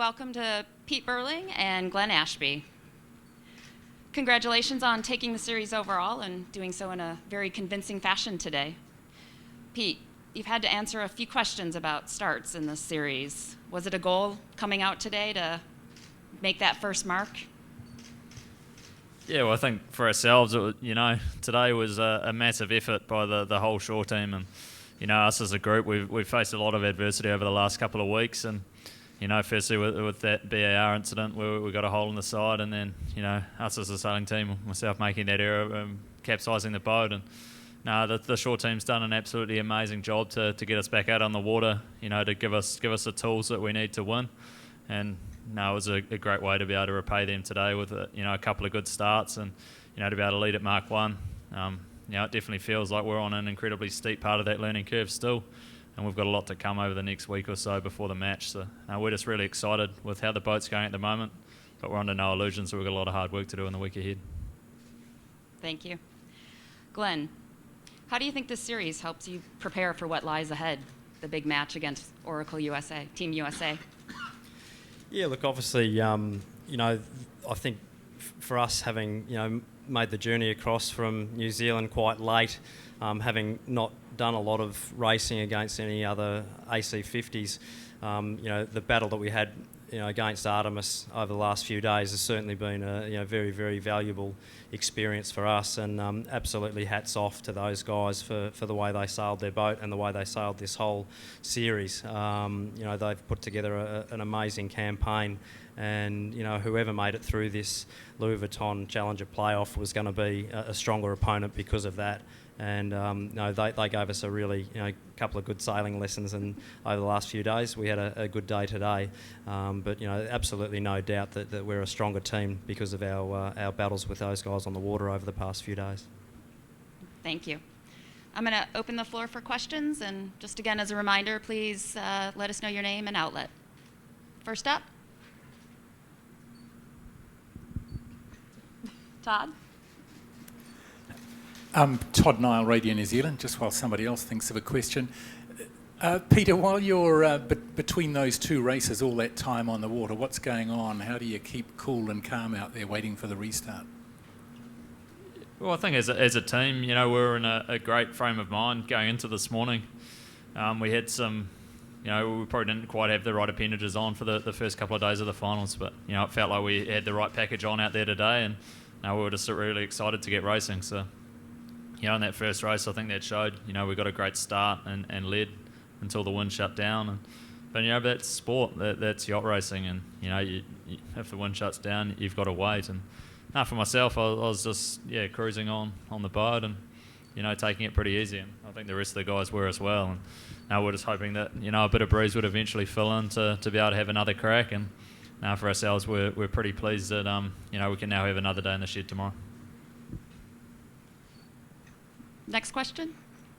welcome to Pete Burling and Glenn Ashby. Congratulations on taking the series overall and doing so in a very convincing fashion today. Pete, you've had to answer a few questions about starts in this series. Was it a goal coming out today to make that first mark? Yeah, well, I think for ourselves, today was a massive effort by the whole shore team, and us as a group, we've faced a lot of adversity over the last couple of weeks, and firstly with that BAR incident where we got a hole in the side, and then us as a sailing team, myself making that error, capsizing the boat, and the shore team's done an absolutely amazing job to get us back out on the water, to give us the tools that we need to win, and it was a great way to be able to repay them today with a couple of good starts, and to be able to lead at Mark 1. It definitely feels like we're on an incredibly steep part of that learning curve still, and we've got a lot to come over the next week or so before the match. So we're just really excited with how the boat's going at the moment, but we're under no illusions, so we've got a lot of hard work to do in the week ahead. Thank you. Glenn, how do you think this series helps you prepare for what lies ahead, the big match against Oracle USA, Team USA? Yeah, look, obviously, I think for us having, made the journey across from New Zealand quite late, having not done a lot of racing against any other AC50s, the battle that we had, against Artemis over the last few days has certainly been a very, very valuable experience for us, and absolutely hats off to those guys for the way they sailed their boat and the way they sailed this whole series. They've put together an amazing campaign, and whoever made it through this Louis Vuitton Challenger playoff was going to be a stronger opponent because of that. And they gave us a really couple of good sailing lessons, and over the last few days we had a good day today. But absolutely no doubt that we're a stronger team because of our battles with those guys on the water over the past few days. Thank you. I'm going to open the floor for questions, and just again as a reminder, please let us know your name and outlet. First up, Todd. Todd Nile, Radio New Zealand, just while somebody else thinks of a question. Peter, while you're between those two races all that time on the water, what's going on? How do you keep cool and calm out there waiting for the restart? Well, I think as a team, we're in a great frame of mind going into this morning. We had some, we probably didn't quite have the right appendages on for the first couple of days of the finals, but, it felt like we had the right package on out there today, and we were just really excited to get racing. So, in that first race, I think that showed, we got a great start and led until the wind shut down. But that's sport, that's yacht racing, and, if the wind shuts down, you've got to wait. And for myself, I was just, cruising on the boat and, taking it pretty easy. And I think the rest of the guys were as well. And now we're just hoping that, a bit of breeze would eventually fill in to be able to have another crack. And now for ourselves, we're pretty pleased that, we can now have another day in the shed tomorrow. Next question.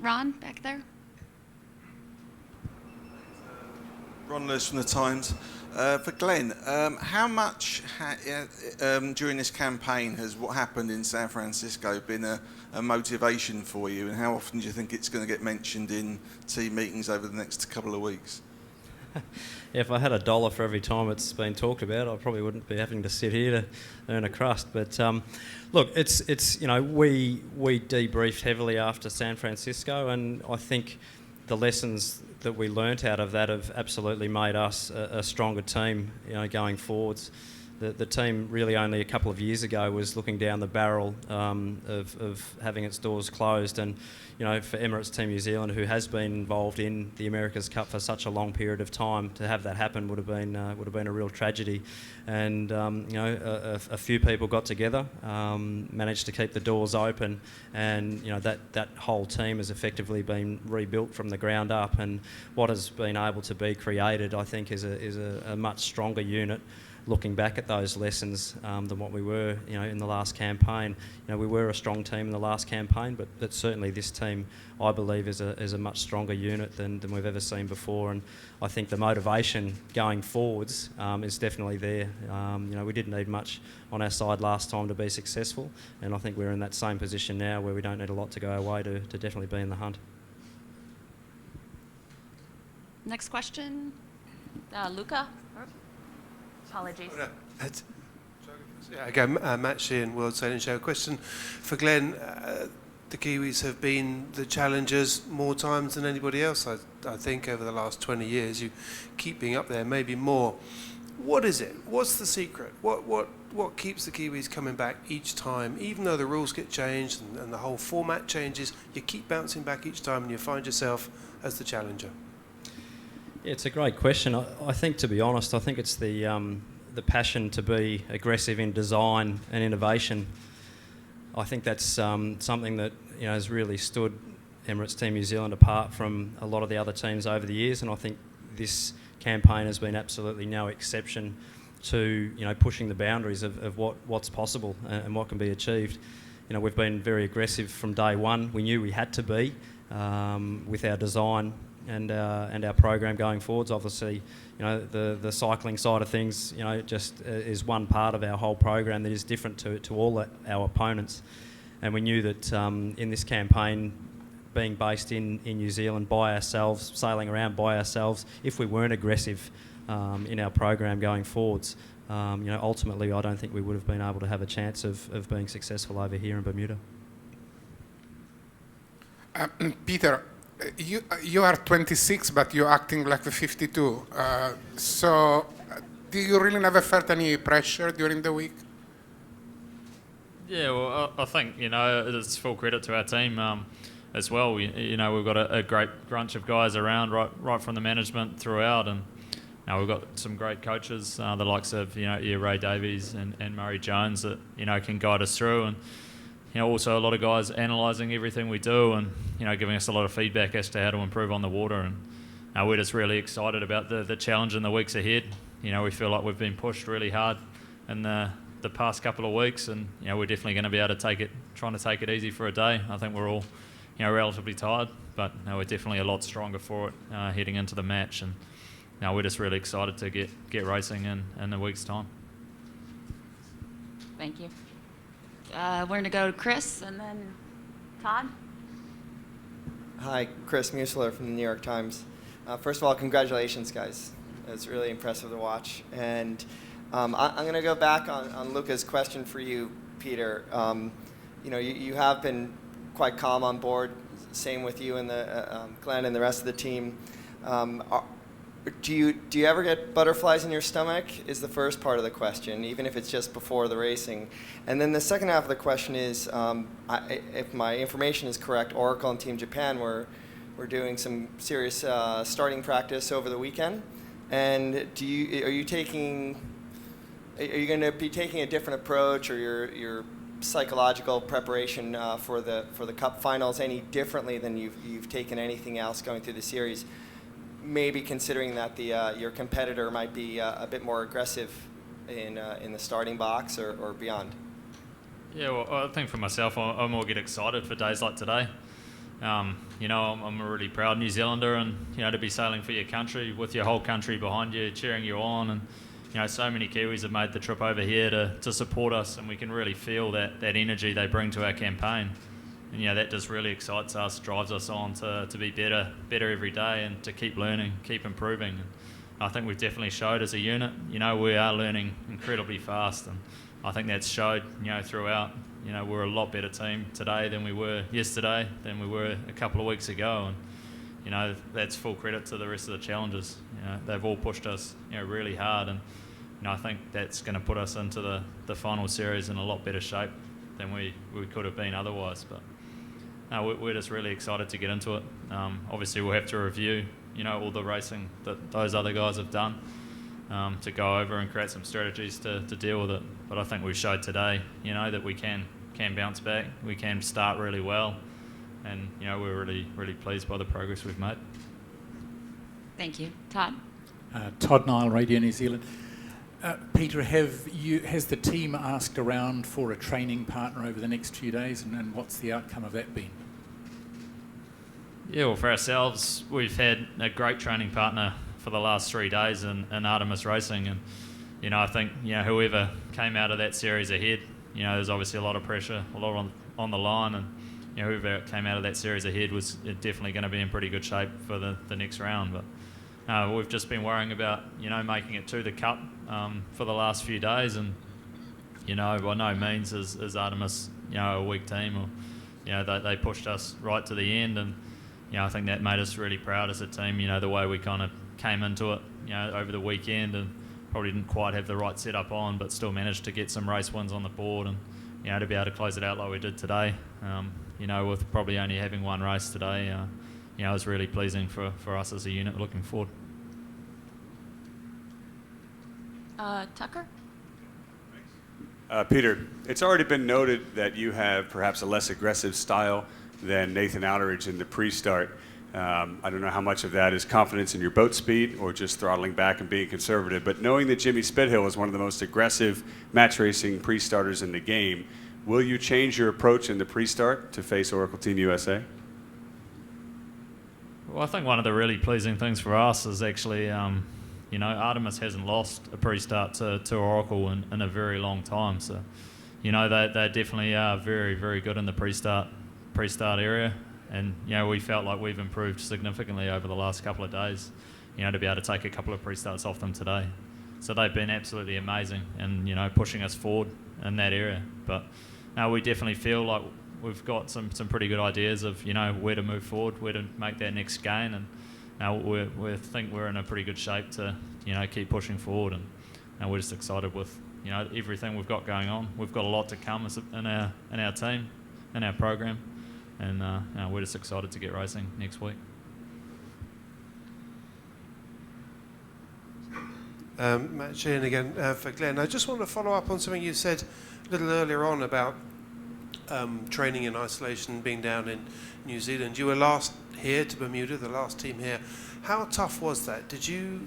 Ron, back there. Ron Lewis from The Times. For Glenn, how much during this campaign has what happened in San Francisco been a motivation for you, and how often do you think it's going to get mentioned in team meetings over the next couple of weeks? If I had $1 for every time it's been talked about, I probably wouldn't be having to sit here to earn a crust. But look, it's we debriefed heavily after San Francisco, and I think the lessons that we learnt out of that have absolutely made us a stronger team, going forwards. The team really only a couple of years ago was looking down the barrel of having its doors closed, and for Emirates Team New Zealand, who has been involved in the America's Cup for such a long period of time, to have that happen would have been a real tragedy. And a few people got together, managed to keep the doors open, and that whole team has effectively been rebuilt from the ground up. And what has been able to be created, I think, is a much stronger unit, looking back at those lessons, than what we were, in the last campaign. We were a strong team in the last campaign, but certainly this team, I believe, is a much stronger unit than we've ever seen before. And I think the motivation going forwards is definitely there. We didn't need much on our side last time to be successful, and I think we're in that same position now where we don't need a lot to go our way to definitely be in the hunt. Next question, Luca. Apologies. Yeah, again, Matt Sheehan, World Sailing Show. Question for Glenn. The Kiwis have been the challengers more times than anybody else, I think, over the last 20 years. You keep being up there, maybe more. What is it? What's the secret? What keeps the Kiwis coming back each time? Even though the rules get changed and the whole format changes, you keep bouncing back each time and you find yourself as the challenger. Yeah, it's a great question. I think, to be honest, I think it's the passion to be aggressive in design and innovation. I think that's something that has really stood Emirates Team New Zealand apart from a lot of the other teams over the years, and I think this campaign has been absolutely no exception to pushing the boundaries of what's possible and what can be achieved. We've been very aggressive from day one. We knew we had to be with our design and our program going forwards. Obviously, the cycling side of things, just is one part of our whole program that is different to all our opponents. And we knew that in this campaign, being based in New Zealand by ourselves, sailing around by ourselves, if we weren't aggressive in our program going forwards, ultimately I don't think we would have been able to have a chance of being successful over here in Bermuda. Peter, you are 26, but you're acting like a 52. So, do you really never felt any pressure during the week? Yeah, well, I think it's full credit to our team as well. We've got a great bunch of guys around, right from the management throughout, and we've got some great coaches, the likes of Ray Davies and Murray Jones that can guide us through, and also a lot of guys analysing everything we do and giving us a lot of feedback as to how to improve on the water. And we're just really excited about the challenge in the weeks ahead. We feel like we've been pushed really hard in the past couple of weeks, and we're definitely going to be able to trying to take it easy for a day. I think we're all relatively tired, but we're definitely a lot stronger for it heading into the match, and we're just really excited to get racing in a week's time. Thank you. We're going to go to Chris and then Todd. Hi, Chris Musler from the New York Times. First of all, congratulations, guys. It's really impressive to watch. And I'm going to go back on Luca's question for you, Peter. You have been quite calm on board. Same with you and Glenn and the rest of the team. Do you ever get butterflies in your stomach is the first part of the question, even if it's just before the racing. And then the second half of the question is, if my information is correct, Oracle and Team Japan were doing some serious starting practice over the weekend. And are you going to be taking a different approach, or your psychological preparation for the Cup finals any differently than you've taken anything else going through the series? Maybe considering that your competitor might be a bit more aggressive in the starting box or beyond. Yeah, well, I think for myself, I more get excited for days like today. I'm a really proud New Zealander, and to be sailing for your country with your whole country behind you, cheering you on, and so many Kiwis have made the trip over here to support us, and we can really feel that energy they bring to our campaign. And that just really excites us, drives us on to be better every day, and to keep learning, keep improving. And I think we've definitely showed as a unit, we are learning incredibly fast, and I think that's showed, throughout. We're a lot better team today than we were yesterday, than we were a couple of weeks ago, and that's full credit to the rest of the challengers. They've all pushed us, really hard, and I think that's going to put us into the final series in a lot better shape than we could have been otherwise. But we're just really excited to get into it. Obviously, we'll have to review, all the racing that those other guys have done to go over and create some strategies to deal with it. But I think we showed today, that we can bounce back. We can start really well, and we're really, really pleased by the progress we've made. Thank you. Todd? Todd Nile, Radio New Zealand. Peter, has the team asked around for a training partner over the next few days, and what's the outcome of that been? Yeah, well, for ourselves, we've had a great training partner for the last 3 days in Artemis Racing, and I think whoever came out of that series ahead, there's obviously a lot of pressure, a lot on the line, and whoever came out of that series ahead was definitely going to be in pretty good shape for the next round. But we've just been worrying about, making it to the Cup for the last few days, and, by no means is Artemis, a weak team, or, they pushed us right to the end, and, I think that made us really proud as a team, the way we kind of came into it, over the weekend, and probably didn't quite have the right setup on, but still managed to get some race wins on the board, and, to be able to close it out like we did today, with probably only having one race today, it was really pleasing for us as a unit looking forward. Tucker? Peter, it's already been noted that you have perhaps a less aggressive style than Nathan Outteridge in the pre-start. I don't know how much of that is confidence in your boat speed or just throttling back and being conservative, but knowing that Jimmy Spithill is one of the most aggressive match racing pre-starters in the game, will you change your approach in the pre-start to face Oracle Team USA? Well, I think one of the really pleasing things for us is actually, Artemis hasn't lost a pre-start to Oracle in a very long time. So, they definitely are very, very good in the pre-start area. And, we felt like we've improved significantly over the last couple of days, to be able to take a couple of pre-starts off them today. So they've been absolutely amazing and, pushing us forward in that area. But we definitely feel like we've got some pretty good ideas of, where to move forward, where to make that next gain. And we think we're in a pretty good shape to, keep pushing forward. And we're just excited with, everything we've got going on. We've got a lot to come in our team, in our program. And we're just excited to get racing next week. Matt Sheehan again for Glenn. I just want to follow up on something you said a little earlier on about training in isolation, being down in New Zealand. You were last here to Bermuda, the last team here. How tough was that?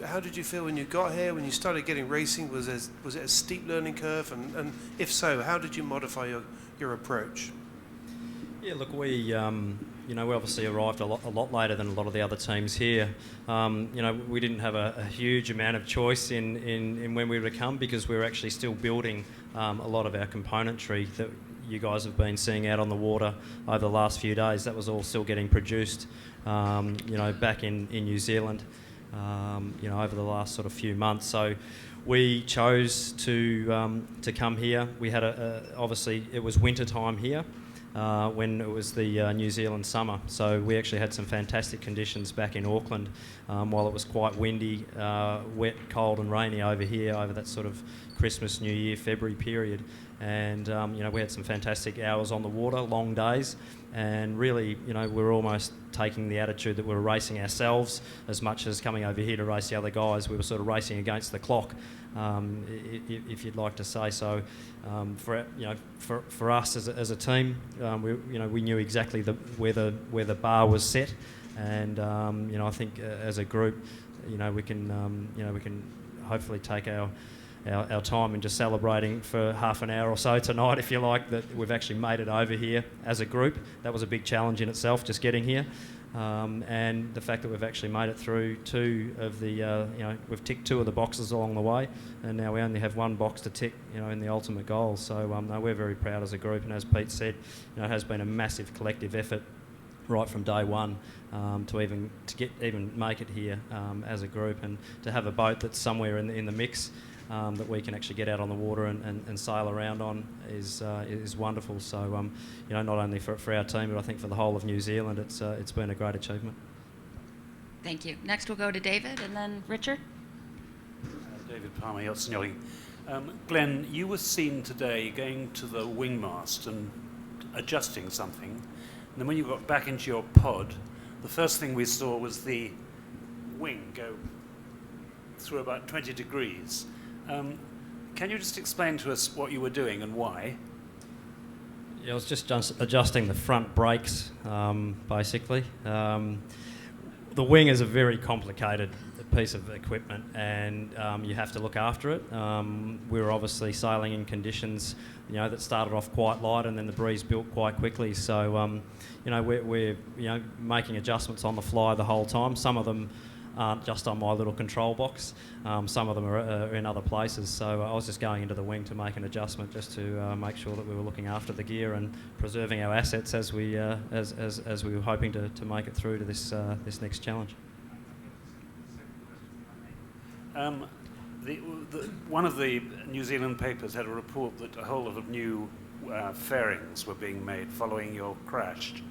How did you feel when you got here? When you started getting racing, was it a steep learning curve? And if so, how did you modify your approach? Yeah, look, we obviously arrived a lot later than a lot of the other teams here. We didn't have a huge amount of choice in when we would come, because we were actually still building a lot of our componentry that you guys have been seeing out on the water over the last few days. That was all still getting produced, back in New Zealand, over the last sort of few months. So we chose to come here. We had obviously it was winter time here. When it was the New Zealand summer. So we actually had some fantastic conditions back in Auckland, while it was quite windy, wet, cold and rainy over here over that sort of Christmas, New Year, February period. And, we had some fantastic hours on the water, long days, and really, we were almost taking the attitude that we were racing ourselves as much as coming over here to race the other guys. We were sort of racing against the clock, if you'd like to say so. For us as a team, we knew exactly where the bar was set, and I think as a group, we can hopefully take our time into celebrating for half an hour or so tonight, if you like, that we've actually made it over here as a group. That was a big challenge in itself, just getting here. And the fact that we've actually made it through we've ticked 2 of the boxes along the way, and now we only have 1 box to tick, in the ultimate goal. So we're very proud as a group, and as Pete said, it has been a massive collective effort right from day one to even make it here as a group, and to have a boat that's somewhere in the mix. That we can actually get out on the water and sail around on is wonderful. So, not only for our team, but I think for the whole of New Zealand, it's been a great achievement. Thank you. Next we'll go to David and then Richard. David Palmer, Yachts and Yachting. Glenn, you were seen today going to the wing mast and adjusting something. And then when you got back into your pod, the first thing we saw was the wing go through about 20 degrees. Can you just explain to us what you were doing and why? Yeah, I was just adjusting the front brakes, basically. The wing is a very complicated piece of equipment, and you have to look after it. We were obviously sailing in conditions, that started off quite light, and then the breeze built quite quickly. So, we're making adjustments on the fly the whole time. Some of them aren't just on my little control box. Some of them are in other places. So I was just going into the wing to make an adjustment, just to make sure that we were looking after the gear and preserving our assets as we were hoping to make it through to this next challenge. The, one of the New Zealand papers had a report that a whole lot of new fairings were being made following your crash.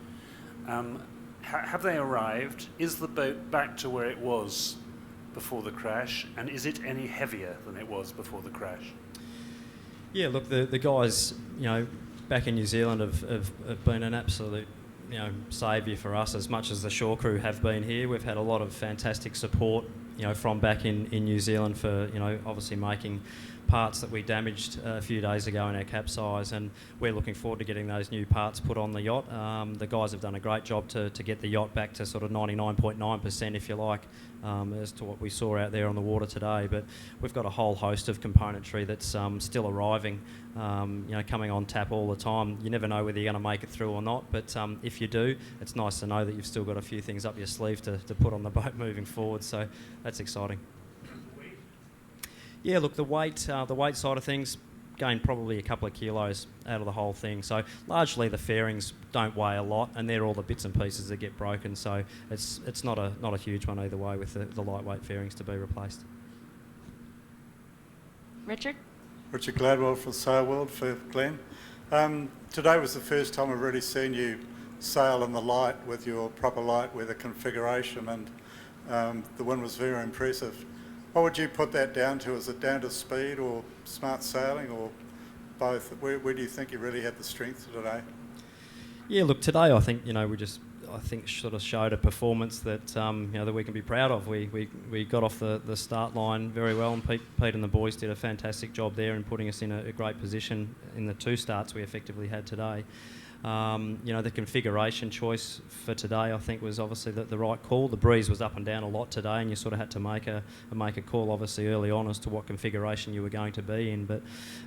Have they arrived? Is the boat back to where it was before the crash? And is it any heavier than it was before the crash? Yeah, look, the guys, back in New Zealand have been an absolute, saviour for us, as much as the shore crew have been here. We've had a lot of fantastic support, from back in New Zealand for, obviously making parts that we damaged a few days ago in our capsize, and we're looking forward to getting those new parts put on the yacht. The guys have done a great job to get the yacht back to sort of 99.9%, if you like, as to what we saw out there on the water today. But we've got a whole host of componentry that's still arriving, coming on tap all the time. You never know whether you're going to make it through or not, but if you do, it's nice to know that you've still got a few things up your sleeve to put on the boat moving forward, so that's exciting. Yeah, look, the weight side of things, gained probably a couple of kilos out of the whole thing. So largely the fairings don't weigh a lot, and they're all the bits and pieces that get broken. So it's not a huge one either way with the lightweight fairings to be replaced. Richard? Richard Gladwell from Sail World for Glenn. Today was the first time I've really seen you sail in the light with your proper light weather configuration, and the wind was very impressive. What would you put that down to? Is it down to speed or smart sailing or both? Where do you think you really had the strength today? Yeah, look, today I think sort of showed a performance that that we can be proud of. We got off the start line very well, and Pete and the boys did a fantastic job there in putting us in a great position in the two starts we effectively had today. The configuration choice for today, I think, was obviously the right call. The breeze was up and down a lot today, and you sort of had to make a call, obviously, early on as to what configuration you were going to be in. But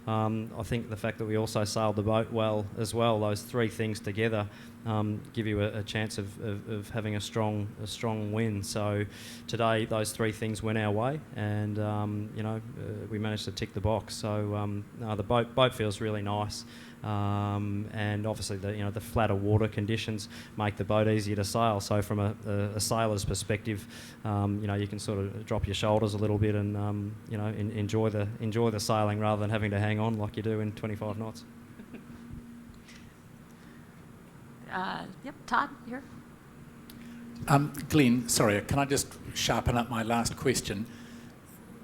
I think the fact that we also sailed the boat well as well, those three things together give you a chance of having a strong win. So today, those three things went our way, and we managed to tick the box. So the boat feels really nice. And obviously the flatter water conditions make the boat easier to sail. So from a sailor's perspective, you can sort of drop your shoulders a little bit and enjoy the sailing rather than having to hang on like you do in 25 knots. Yep, Todd, here. Glenn, sorry, can I just sharpen up my last question?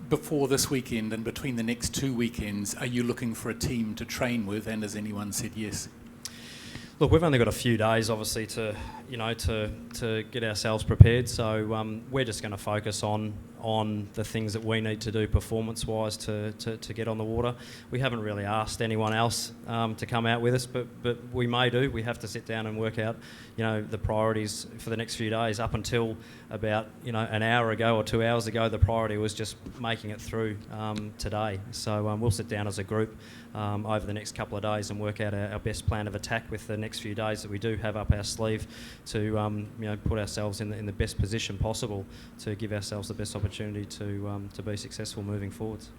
Before this weekend and between the next 2 weekends, are you looking for a team to train with, and has anyone said yes? Look, we've only got a few days, obviously, to get ourselves prepared. So we're just going to focus on the things that we need to do performance-wise to get on the water. We haven't really asked anyone else to come out with us, but we may do. We have to sit down and work out, the priorities for the next few days. Up until about an hour ago or 2 hours ago, the priority was just making it through today. So we'll sit down as a group over the next couple of days and work out our best plan of attack with the next few days that we do have up our sleeve to put ourselves in the best position possible to give ourselves the best opportunity to be successful moving forwards.